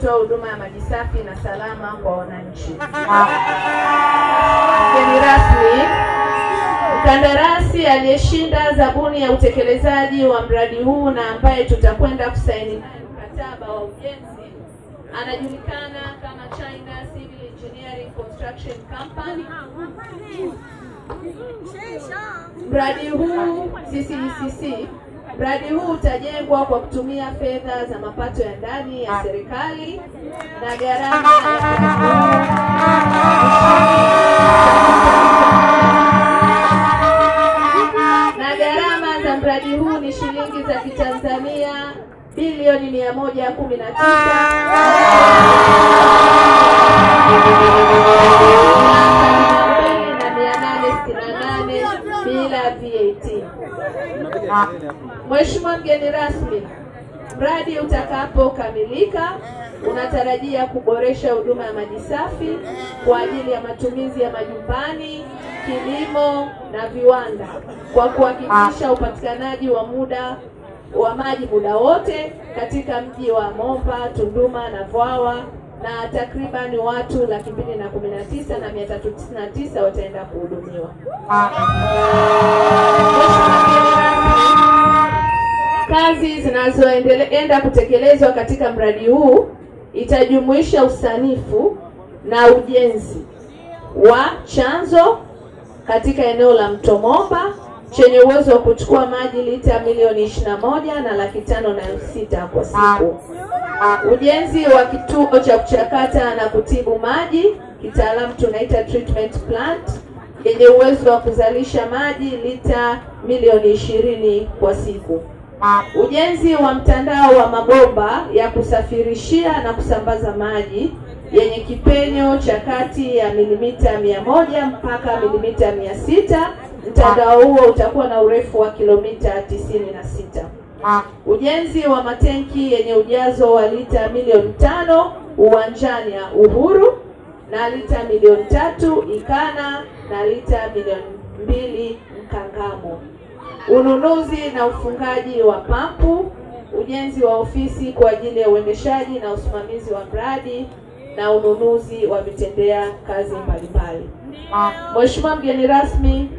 kutoa huduma ya maji safi na salama kwa wananchi. Mgeni rasmi, mkandarasi aliyeshinda zabuni ya utekelezaji wa mradi huu na ambaye tutakwenda kusaini mkataba wa ujenzi anajulikana kama China Civil Engineering Construction Company. Mradi huu CCECC, mradi huu utajengwa kwa kutumia fedha za mapato ya ndani ya serikali na gharama za mradi huu ni shilingi za Kitanzania bilioni 119 bila VAT. Mheshimiwa mgeni rasmi, mradi utakapokamilika unatarajia kuboresha huduma ya maji safi kwa ajili ya matumizi ya majumbani, kilimo na viwanda kwa kuhakikisha upatikanaji wa maji muda wote katika mji wa Momba, Tunduma na Vwawa, na takriban watu 219,399 wataenda kuhudumiwa. Kazi zinazoendelea kutekelezwa katika mradi huu itajumuisha usanifu na ujenzi wa chanzo katika eneo la Mto Momba chenye uwezo wa kuchukua maji lita milioni 21,506 kwa siku. Ujenzi wa kituo cha kuchakata na kutibu maji, kitaalamu tunaita treatment plant, yenye uwezo wa kuzalisha maji lita milioni 20 kwa siku. Ujenzi wa mtandao wa mabomba ya kusafirishia na kusambaza maji yenye kipenyo cha kati ya milimita 100 mpaka milimita 600. Mtandao huo utakuwa na urefu wa kilomita 96. Ujenzi wa matenki yenye ujazo wa lita milioni 5 uwanjani ya Uhuru na lita milioni 3 Ikana na lita milioni 2 Mkangamo. Ununuzi na ufungaji wa pampu, ujenzi wa ofisi kwa ajili ya uendeshaji na usimamizi wa mradi na ununuzi wa vitendea kazi mbalimbali. Mheshimiwa mgeni rasmi,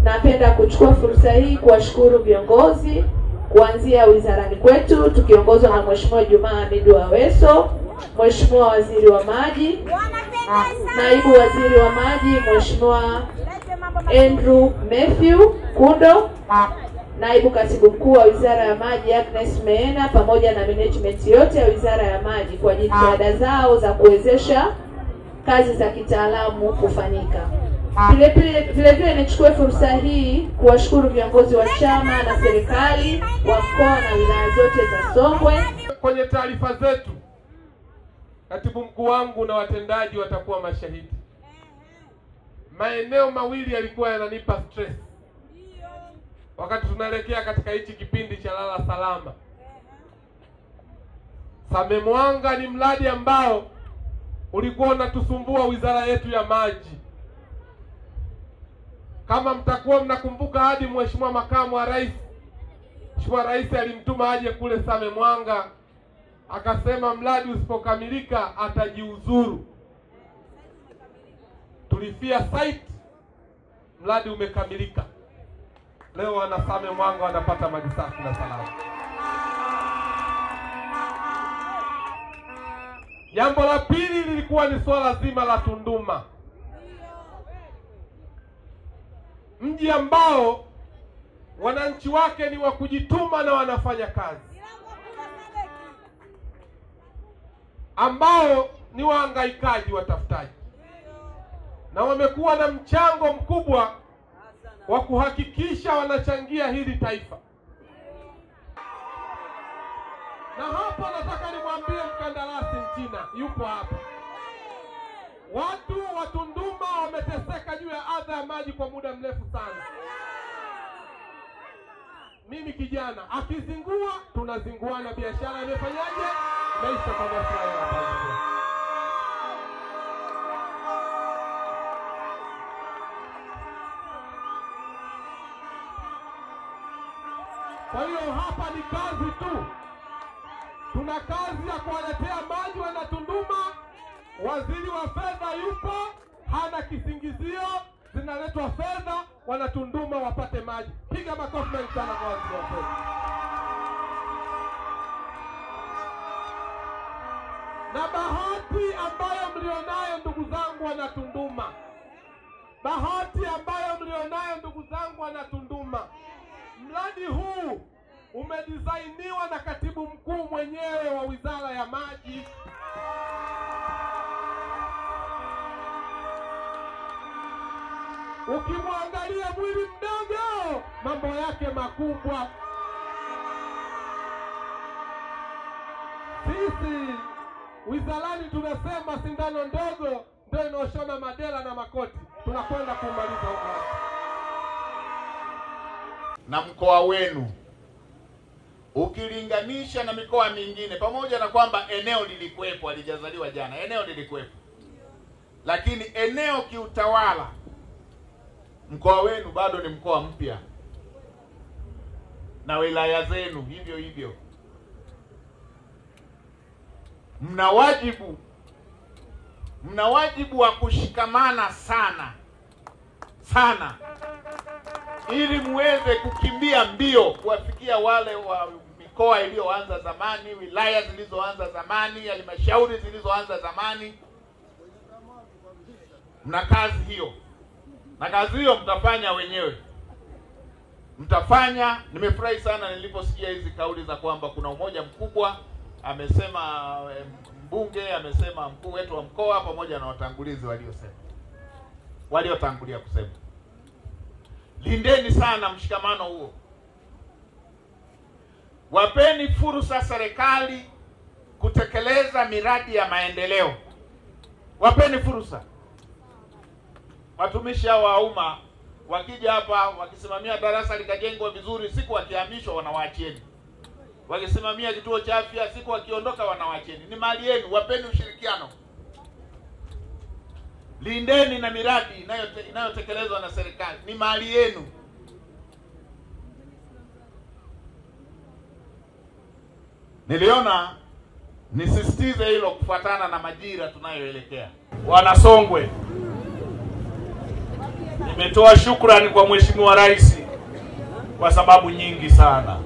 napenda kuchukua fursa hii kuwashukuru viongozi kuanzia wizarani kwetu tukiongozwa na Mheshimiwa Juma Hamidu Aweso, Mheshimiwa Waziri wa Maji, Naibu Waziri wa Maji Mheshimiwa Andrew Matthew Kundo, Naibu Katibu Mkuu wa Wizara ya Maji Agnes Meena, pamoja na management yote ya Wizara ya Maji kwa jitihada zao za kuwezesha kazi za kitaalamu kufanyika. Vile nichukue fursa hii kuwashukuru viongozi wa chama na serikali wa mkoa na wilaya zote za Songwe. Kwenye taarifa zetu, katibu mkuu wangu na watendaji watakuwa mashahidi. Maeneo mawili yalikuwa yananipa stress wakati tunaelekea katika hichi kipindi cha lala salama. Same Mwanga ni mradi ambao ulikuwa unatusumbua wizara yetu ya maji. Kama mtakuwa mnakumbuka, hadi Mheshimiwa Makamu wa Rais, Mheshimiwa Rais alimtuma aje kule Same Mwanga, akasema mradi usipokamilika atajiuzuru. Tulifia site, mradi umekamilika. Leo wana Same Mwanga wanapata maji safi na salama. Jambo la pili lilikuwa ni swala zima la Tunduma, mji ambao wananchi wake ni wa kujituma na wanafanya kazi, ambao ni wahangaikaji, watafutaji, na wamekuwa na mchango mkubwa wa kuhakikisha wanachangia hili taifa. Na hapa nataka nimwambie mkandarasi Mchina yupo hapa. Watu wa Tunduma wameteseka juu ya adha ya maji kwa muda mrefu sana. Mimi kijana akizingua, tunazinguana, biashara imefanyaje? Maisha kwa maslahi ya Tanzania. Kwa hiyo hapa ni kazi tu. Tuna kazi ya kuwaletea maji Wanatunduma. Waziri wa fedha yupo, hana kisingizio, zinaletwa fedha, Wanatunduma wapate maji. Piga makofi mengi sana kwa waziri wa fedha. Na bahati ambayo mlionayo ndugu zangu Wanatunduma, bahati ambayo mlionayo ndugu zangu Wanatunduma, mradi huu umedizainiwa na katibu mkuu mwenyewe wa Wizara ya Maji. Ukimwangalia mwili mdogo, mambo yake makubwa. Sisi wizarani tunasema sindano ndogo ndio inaoshona madera na makoti. Tunakwenda kumaliza huko. Na mkoa wenu ukilinganisha na mikoa mingine, pamoja na kwamba eneo lilikuwepo, alijazaliwa jana, eneo lilikuwepo, lakini eneo kiutawala, mkoa wenu bado ni mkoa mpya, na wilaya zenu hivyo hivyo. Mna wajibu wa kushikamana sana sana, ili muweze kukimbia mbio kuwafikia wale wa mikoa iliyoanza zamani, wilaya zilizoanza zamani, halmashauri zilizoanza zamani. Mna kazi hiyo, na kazi hiyo mtafanya wenyewe, mtafanya. Nimefurahi sana niliposikia hizi kauli za kwamba kuna umoja mkubwa. Amesema mbunge, amesema mkuu wetu wa mkoa, pamoja na watangulizi waliotangulia kusema. Lindeni sana mshikamano huo. Wapeni fursa serikali kutekeleza miradi ya maendeleo. Wapeni fursa. Watumishi wa umma wakija hapa wakisimamia darasa likajengwa vizuri, siku wakihamishwa wanawaachieni. Wakisimamia kituo cha afya, siku wakiondoka wanawaachieni. Ni mali yenu, wapeni ushirikiano. Lindeni na miradi inayotekelezwa na serikali, ni mali yenu. Niliona nisisitize hilo kufuatana na majira tunayoelekea. Wanasongwe, nimetoa shukrani kwa Mheshimiwa Rais kwa sababu nyingi sana.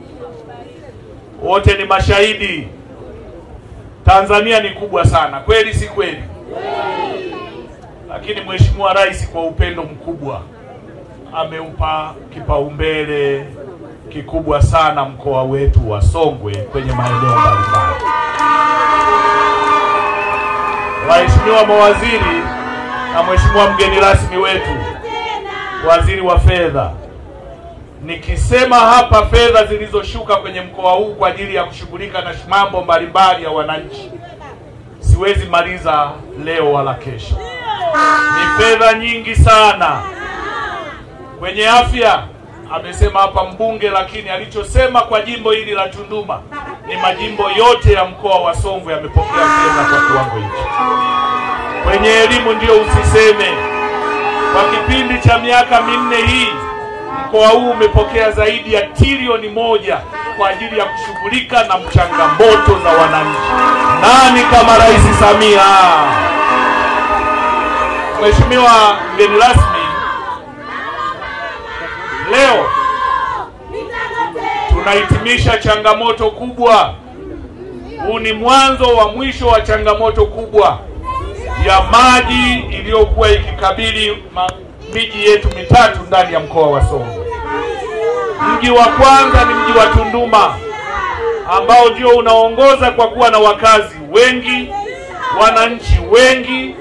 Wote ni mashahidi. Tanzania ni kubwa sana, kweli si kweli? Lakini Mheshimiwa Rais kwa upendo mkubwa ameupa kipaumbele kikubwa sana mkoa wetu wa Songwe kwenye maeneo mbalimbali. Waheshimiwa mawaziri na Mheshimiwa mgeni rasmi wetu, Waziri wa Fedha, nikisema hapa fedha zilizoshuka kwenye mkoa huu kwa ajili ya kushughulika na mambo mbalimbali ya wananchi, siwezi maliza leo wala kesho. Ni fedha nyingi sana. Kwenye afya amesema hapa mbunge, lakini alichosema kwa jimbo hili la Tunduma ni majimbo yote ya mkoa wa Songwe yamepokea fedha kwa kiwango hicho. Kwenye elimu ndio usiseme. Kwa kipindi cha miaka minne hii mkoa huu umepokea zaidi ya trilioni 1 kwa ajili ya kushughulika na changamoto za wananchi. Nani kama Rais Samia? Mheshimiwa mgeni rasmi, leo tunahitimisha changamoto kubwa. Huu ni mwanzo wa mwisho wa changamoto kubwa ya maji iliyokuwa ikikabili miji yetu mitatu ndani ya mkoa wa Songwe. Mji wa kwanza ni mji wa Tunduma, ambao ndio unaongoza kwa kuwa na wakazi wengi, wananchi wengi,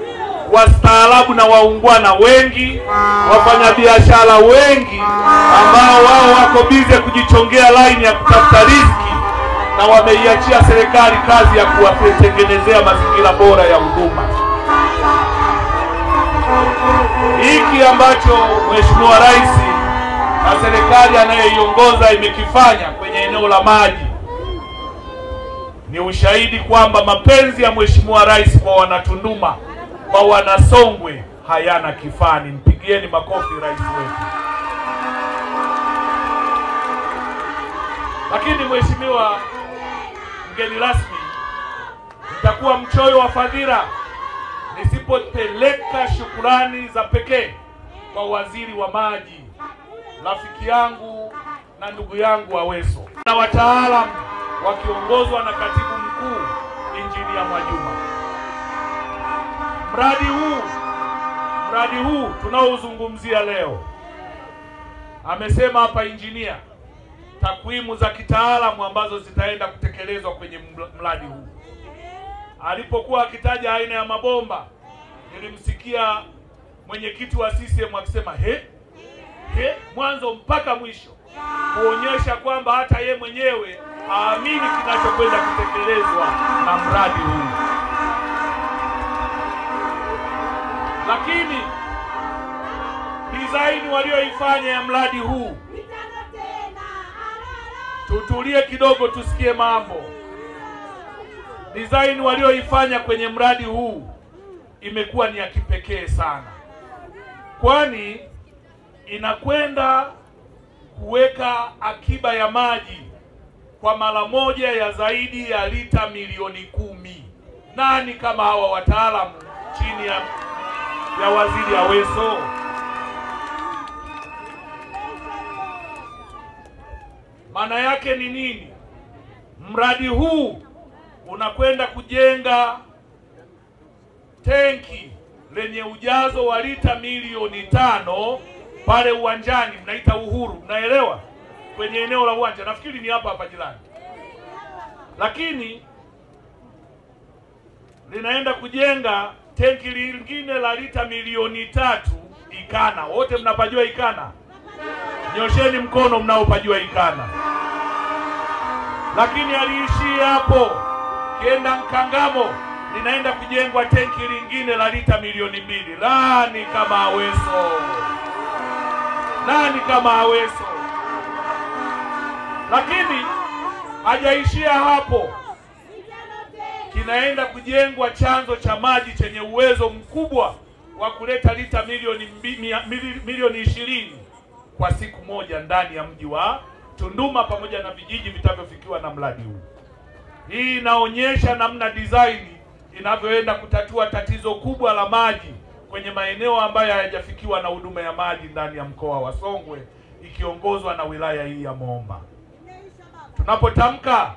wastaarabu na waungwana wengi, wafanyabiashara wengi ambao wao wako bize kujichongea laini ya kutafuta riziki, na wameiachia serikali kazi ya kuwatengenezea mazingira bora ya huduma. Hiki ambacho Mheshimiwa Rais na serikali anayoiongoza imekifanya kwenye eneo la maji ni ushahidi kwamba mapenzi ya Mheshimiwa Rais kwa Wanatunduma, kwa Wanasongwe hayana kifani. Mpigieni makofi rais wetu. Lakini Mheshimiwa mgeni rasmi, nitakuwa mchoyo wa fadhila nisipopeleka shukrani za pekee kwa waziri wa maji, rafiki yangu na ndugu yangu Aweso, na wataalamu wakiongozwa na katibu mkuu Injinia Mwajuma. Mradi huu tunaozungumzia leo, amesema hapa injinia takwimu za kitaalamu ambazo zitaenda kutekelezwa kwenye mradi huu. Alipokuwa akitaja aina ya mabomba, nilimsikia mwenyekiti wa CCM akisema mwanzo mpaka mwisho, kuonyesha kwamba hata ye mwenyewe haamini kinachokwenda kutekelezwa na mradi huu. Lakini design walioifanya ya mradi huu, tutulie kidogo tusikie mambo. Design walioifanya kwenye mradi huu imekuwa ni ya kipekee sana, kwani inakwenda kuweka akiba ya maji kwa mara moja ya zaidi ya lita milioni 10. Nani kama hawa wataalamu chini ya waziri Aweso? Maana yake ni nini? Mradi huu unakwenda kujenga tenki lenye ujazo wa lita milioni 5 pale uwanjani, mnaita Uhuru, mnaelewa? Kwenye eneo la uwanja, nafikiri ni hapa jirani. Lakini linaenda kujenga tenki lingine la lita milioni 3 Ikana. Wote mnapajua Ikana? Nyosheni mkono mnaopajua Ikana. Lakini aliishia hapo. Kienda Nkangamo linaenda kujengwa tenki lingine la lita milioni 2. Nani kama Aweso? Nani kama Aweso? Lakini hajaishia hapo. Kinaenda kujengwa chanzo cha maji chenye uwezo mkubwa wa kuleta lita milioni 20 kwa siku moja ndani ya mji wa Tunduma pamoja na vijiji vitavyofikiwa na mradi huu. Hii inaonyesha namna design inavyoenda kutatua tatizo kubwa la maji kwenye maeneo ambayo hayajafikiwa na huduma ya maji ndani ya mkoa wa Songwe, ikiongozwa na wilaya hii ya Momba. Tunapotamka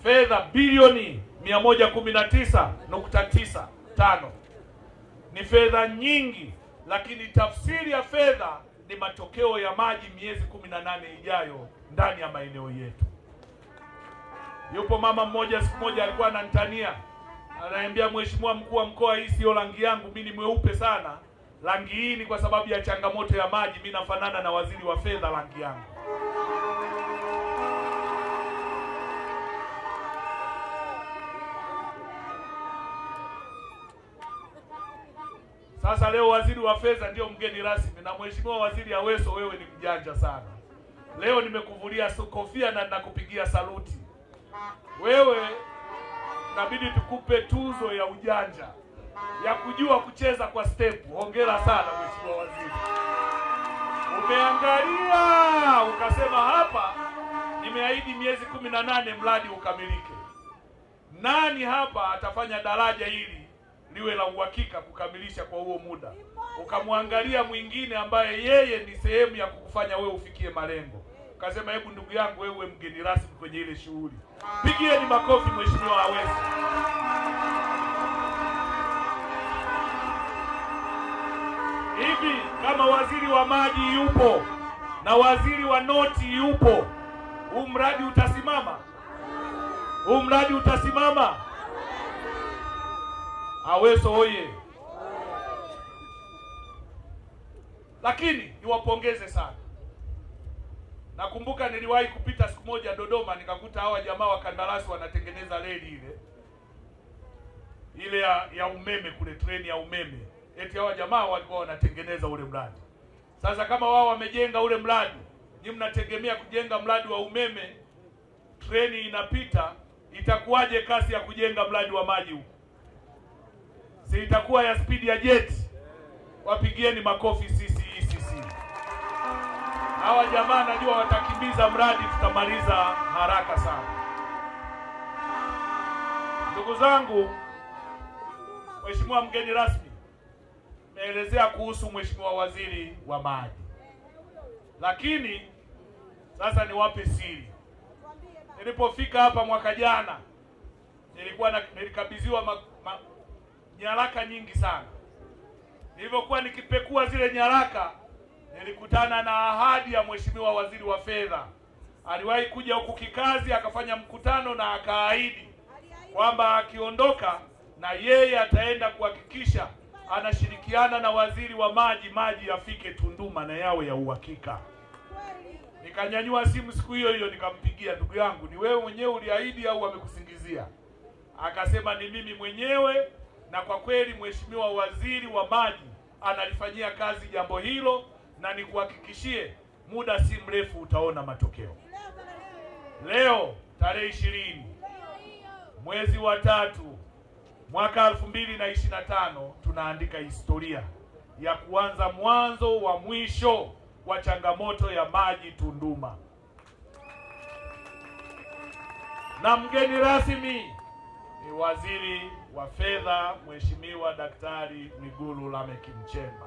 fedha bilioni 119.95 ni fedha nyingi, lakini tafsiri ya fedha ni matokeo ya maji miezi 18 ijayo ndani ya maeneo yetu. Yupo mama mmoja siku moja alikuwa ananitania, ananiambia, mheshimiwa mkuu wa mkoa, hii sio rangi yangu, mimi ni mweupe sana. Rangi hii ni kwa sababu ya changamoto ya maji, mimi nafanana na waziri wa fedha rangi yangu. Sasa leo waziri wa fedha ndio mgeni rasmi, na mheshimiwa waziri Aweso, wewe ni mjanja sana. Leo nimekuvulia kofia na ninakupigia saluti. Wewe inabidi tukupe tuzo ya ujanja, ya kujua kucheza kwa step. Hongera sana mheshimiwa waziri. Umeangalia ukasema, hapa nimeahidi miezi 18 mradi ukamilike. Nani hapa atafanya daraja hili liwe la uhakika kukamilisha kwa huo muda? Ukamwangalia mwingine ambaye yeye ni sehemu ya kukufanya wewe ufikie malengo, ukasema, hebu ndugu yangu, wewe mgeni rasmi kwenye ile shughuli. Pigieni makofi mheshimiwa Aweso. Hivi kama waziri wa maji yupo na waziri wa noti yupo, huu mradi utasimama? Huu mradi utasimama? Aweso oye! Lakini niwapongeze sana. Nakumbuka niliwahi kupita siku moja Dodoma, nikakuta hawa jamaa wa kandarasi wanatengeneza reli ile ya umeme kule, treni ya umeme. Eti hawa jamaa walikuwa wanatengeneza ule mradi. Sasa kama wao wamejenga ule mradi, ni mnategemea kujenga mradi wa umeme, treni inapita, itakuwaje kasi ya kujenga mradi wa maji huko? Si itakuwa ya speed ya jet? Wapigieni makofi CCC. Hawa jamaa najua watakimbiza mradi, tutamaliza haraka sana. Ndugu zangu, Mheshimiwa mgeni rasmi, naelezea kuhusu Mheshimiwa Waziri wa Maji. Lakini sasa niwape siri. Nilipofika hapa mwaka jana, nilikabidhiwa nyaraka nyingi sana. Nilivyokuwa nikipekua zile nyaraka, nilikutana na ahadi ya Mheshimiwa Waziri wa Fedha. Aliwahi kuja huku kikazi, akafanya mkutano na akaahidi kwamba akiondoka na yeye ataenda kuhakikisha anashirikiana na Waziri wa Maji yafike Tunduma na yawe ya uhakika. Nikanyanyua simu siku hiyo hiyo nikampigia, ndugu yangu, ni wewe mwenyewe uliahidi au wamekusingizia? Akasema ni mimi mwenyewe, na kwa kweli Mheshimiwa Waziri wa Maji analifanyia kazi jambo hilo, na nikuhakikishie muda si mrefu utaona matokeo. Leo tarehe 20 mwezi wa 3 mwaka 2025 tunaandika historia ya kuanza mwanzo wa mwisho wa changamoto ya maji Tunduma. Na mgeni rasmi ni Waziri wa Fedha Mheshimiwa Daktari Mwigulu Lameck Nchemba.